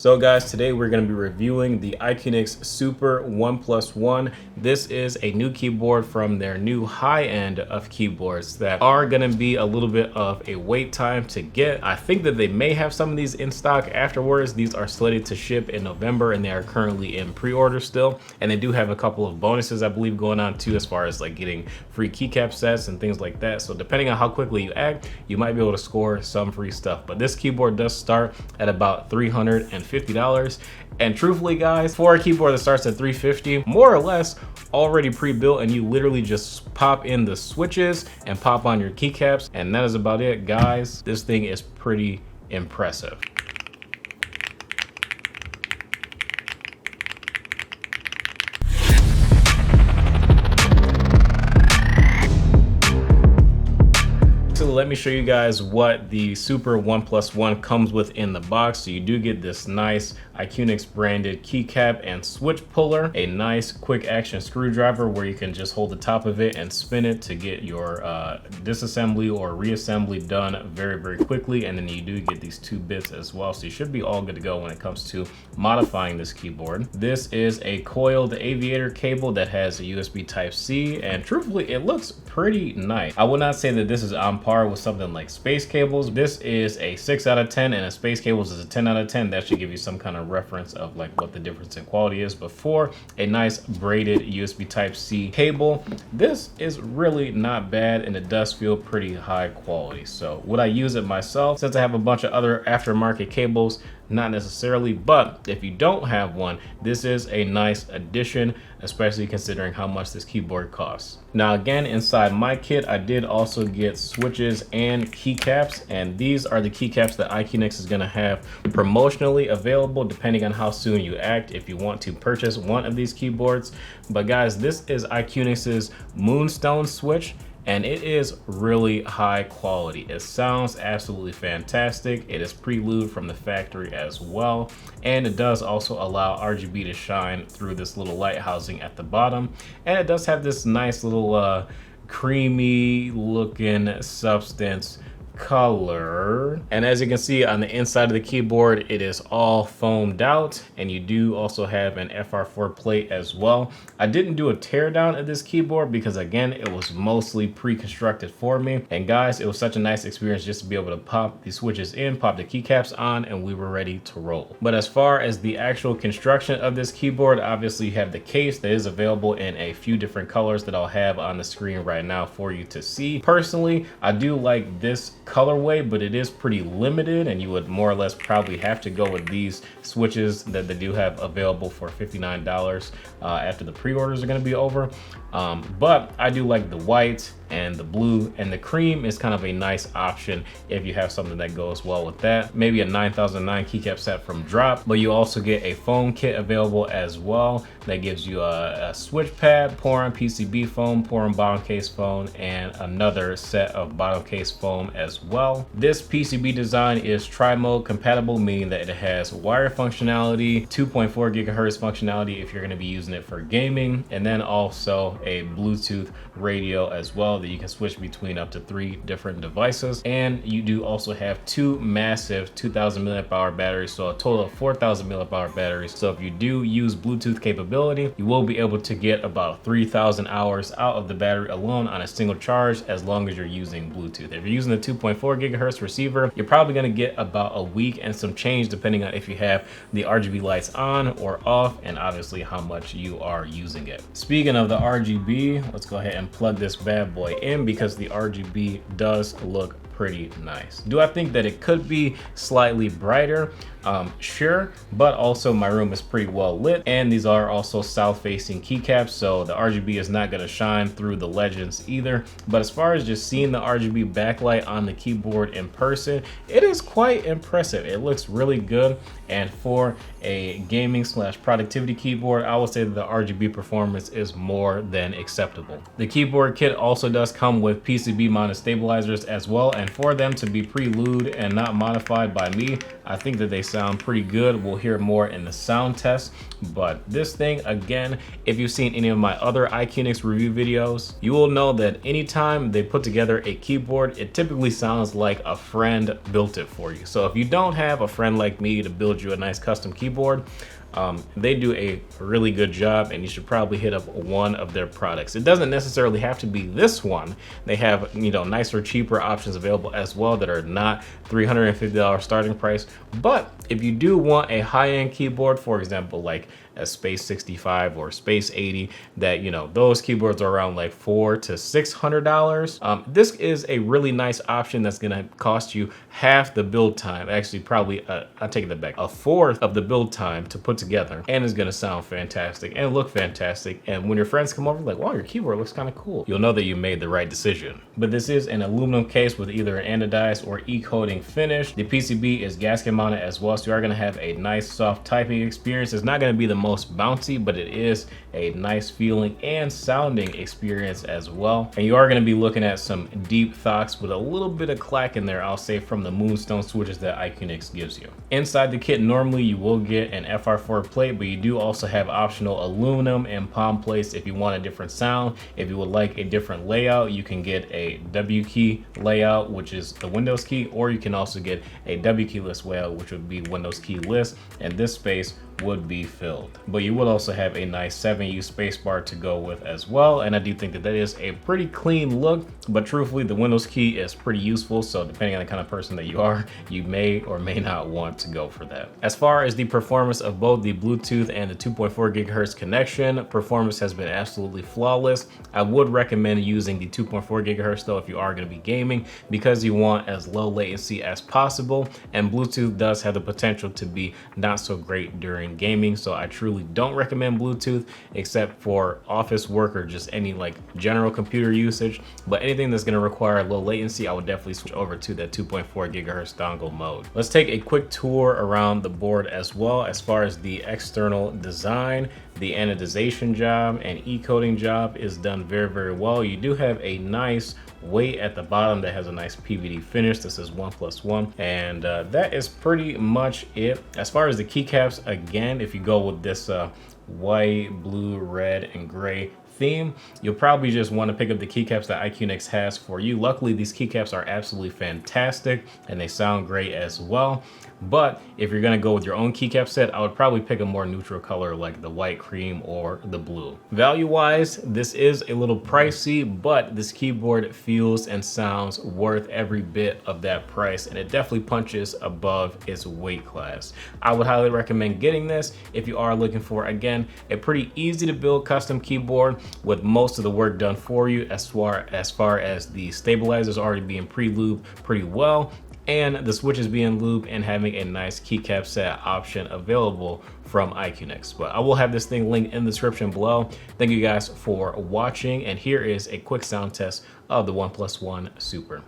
So guys, today we're going to be reviewing the iQunix Super 1+1. This is a new keyboard from their new high end of keyboards that are going to be a little bit of a wait time to get. I think that they may have some of these in stock afterwards. These are slated to ship in November and they are currently in pre-order still. And they do have a couple of bonuses, I believe, going on too, as far as like getting free keycap sets and things like that. So depending on how quickly you act, you might be able to score some free stuff. But this keyboard does start at about $350. And truthfully guys, for a keyboard that starts at $350, more or less already pre-built, and you literally just pop in the switches and pop on your keycaps, and that is about it guys. This thing is pretty impressive. Let me show you guys what the Super 1+1 comes with in the box. So you do get this nice iQunix branded keycap and switch puller, a nice quick action screwdriver where you can just hold the top of it and spin it to get your disassembly or reassembly done very quickly. And then you do get these two bits as well, so you should be all good to go when it comes to modifying this keyboard. This is a coiled aviator cable that has a USB Type-C, and truthfully it looks pretty nice. I would not say that this is on par with something like space cables. This is a 6 out of 10 and a space cables is a 10 out of 10. That should give you some kind of reference of like what the difference in quality is. But for a nice braided USB Type-C cable, this is really not bad, and it does feel pretty high quality. So would I use it myself? Since I have a bunch of other aftermarket cables, not necessarily, but if you don't have one, this is a nice addition, especially considering how much this keyboard costs. Now again, inside my kit, I did also get switches and keycaps, and these are the keycaps that iQunix is going to have promotionally available depending on how soon you act if you want to purchase one of these keyboards. But guys, this is iQunix's Moonstone switch, and it is really high quality. It sounds absolutely fantastic. It is prelude from the factory as well, and it does also allow RGB to shine through this little light housing at the bottom, and it does have this nice little creamy looking substance color. And as you can see on the inside of the keyboard, it is all foamed out, and you do also have an FR4 plate as well. I didn't do a teardown of this keyboard because again, it was mostly pre-constructed for me, and guys, it was such a nice experience just to be able to pop the switches in, pop the keycaps on, and we were ready to roll. But as far as the actual construction of this keyboard, obviously you have the case that is available in a few different colors that I'll have on the screen right now for you to see. Personally, I do like this colorway, but it is pretty limited, and you would more or less probably have to go with these switches that they do have available for $59 after the pre-orders are going to be over. But I do like the white and the blue, and the cream is kind of a nice option if you have something that goes well with that. Maybe a 9009 keycap set from Drop, but you also get a foam kit available as well that gives you a switch pad, pour-on PCB foam, pour-on bottom case foam, and another set of bottom case foam as well. This PCB design is tri-mode compatible, meaning that it has wire functionality, 2.4 gigahertz functionality if you're going to be using it for gaming, and then also a Bluetooth radio as well that you can switch between up to 3 different devices. And you do also have 2 massive 2000 milliamp hour batteries, so a total of 4000 milliamp hour batteries. So if you do use Bluetooth capability, you will be able to get about 3000 hours out of the battery alone on a single charge, as long as you're using Bluetooth. If you're using the 2.4 gigahertz receiver, you're probably going to get about a week and some change, depending on if you have the RGB lights on or off, and obviously how much you are using it. Speaking of the RGB, let's go ahead and plug this bad boy in, because the RGB does look pretty nice. Do I think that it could be slightly brighter? Sure, but also my room is pretty well lit, and these are also south facing keycaps, so the RGB is not going to shine through the legends either. But as far as just seeing the RGB backlight on the keyboard in person, it is quite impressive. It looks really good, and for a gaming / productivity keyboard, I would say that the RGB performance is more than acceptable. The keyboard kit also does come with PCB mounted stabilizers as well, and for them to be prelude and not modified by me, I think that they sound pretty good. We'll hear more in the sound test, but this thing, again, if you've seen any of my other iQunix review videos, you will know that anytime they put together a keyboard, it typically sounds like a friend built it for you. So if you don't have a friend like me to build you a nice custom keyboard, they do a really good job, and you should probably hit up one of their products. It doesn't necessarily have to be this one. They have, you know, nicer, cheaper options available as well that are not $350 starting price. But if you do want a high-end keyboard, for example, like a Space 65 or Space 80, that, you know, those keyboards are around like $400 to $600. This is a really nice option that's gonna cost you half the build time. Actually, probably, I'll take that back, a fourth of the build time to put together, and it's gonna sound fantastic and look fantastic. And when your friends come over, like, wow, your keyboard looks kind of cool, you'll know that you made the right decision. But this is an aluminum case with either an anodized or e-coating finish. The PCB is gasket mounted as well, so you are gonna have a nice soft typing experience. It's not gonna be the most bouncy, but it is a nice feeling and sounding experience as well. And you are going to be looking at some deep thocks with a little bit of clack in there, I'll say, from the Moonstone switches that iQunix gives you. Inside the kit, normally you will get an FR4 plate, but you do also have optional aluminum and palm plates if you want a different sound. If you would like a different layout, you can get a W key layout, which is the Windows key, or you can also get a W keyless layout, which would be Windows keyless, and this space would be filled. But you will also have a nice 7U spacebar to go with as well, and I do think that that is a pretty clean look. But truthfully, the Windows key is pretty useful, so depending on the kind of person that you are, you may or may not want to go for that. As far as the performance of both the Bluetooth and the 2.4 gigahertz connection, performance has been absolutely flawless. I would recommend using the 2.4 gigahertz though if you are going to be gaming, because you want as low latency as possible, and Bluetooth does have the potential to be not so great during gaming. So I truly don't recommend Bluetooth except for office work or just any like general computer usage. But anything that's going to require low latency, I would definitely switch over to that 2.4 gigahertz dongle mode. Let's take a quick tour around the board as well. As far as the external design, the anodization job and e-coating job is done very, very well. You do have a nice weight at the bottom that has a nice PVD finish. This is 1+1, and that is pretty much it. As far as the keycaps, again, if you go with this white, blue, red, and gray theme, you'll probably just want to pick up the keycaps that iQunix has for you. Luckily, these keycaps are absolutely fantastic and they sound great as well. But if you're going to go with your own keycap set, I would probably pick a more neutral color like the white cream or the blue. Value wise, this is a little pricey, but this keyboard feels and sounds worth every bit of that price, and it definitely punches above its weight class. I would highly recommend getting this if you are looking for, again, a pretty easy to build custom keyboard with most of the work done for you, as far as the stabilizers already being pre-lubed pretty well, and the switches being lubed, and having a nice keycap set option available from iQunix. But I will have this thing linked in the description below. Thank you guys for watching, and here is a quick sound test of the 1+1 Super.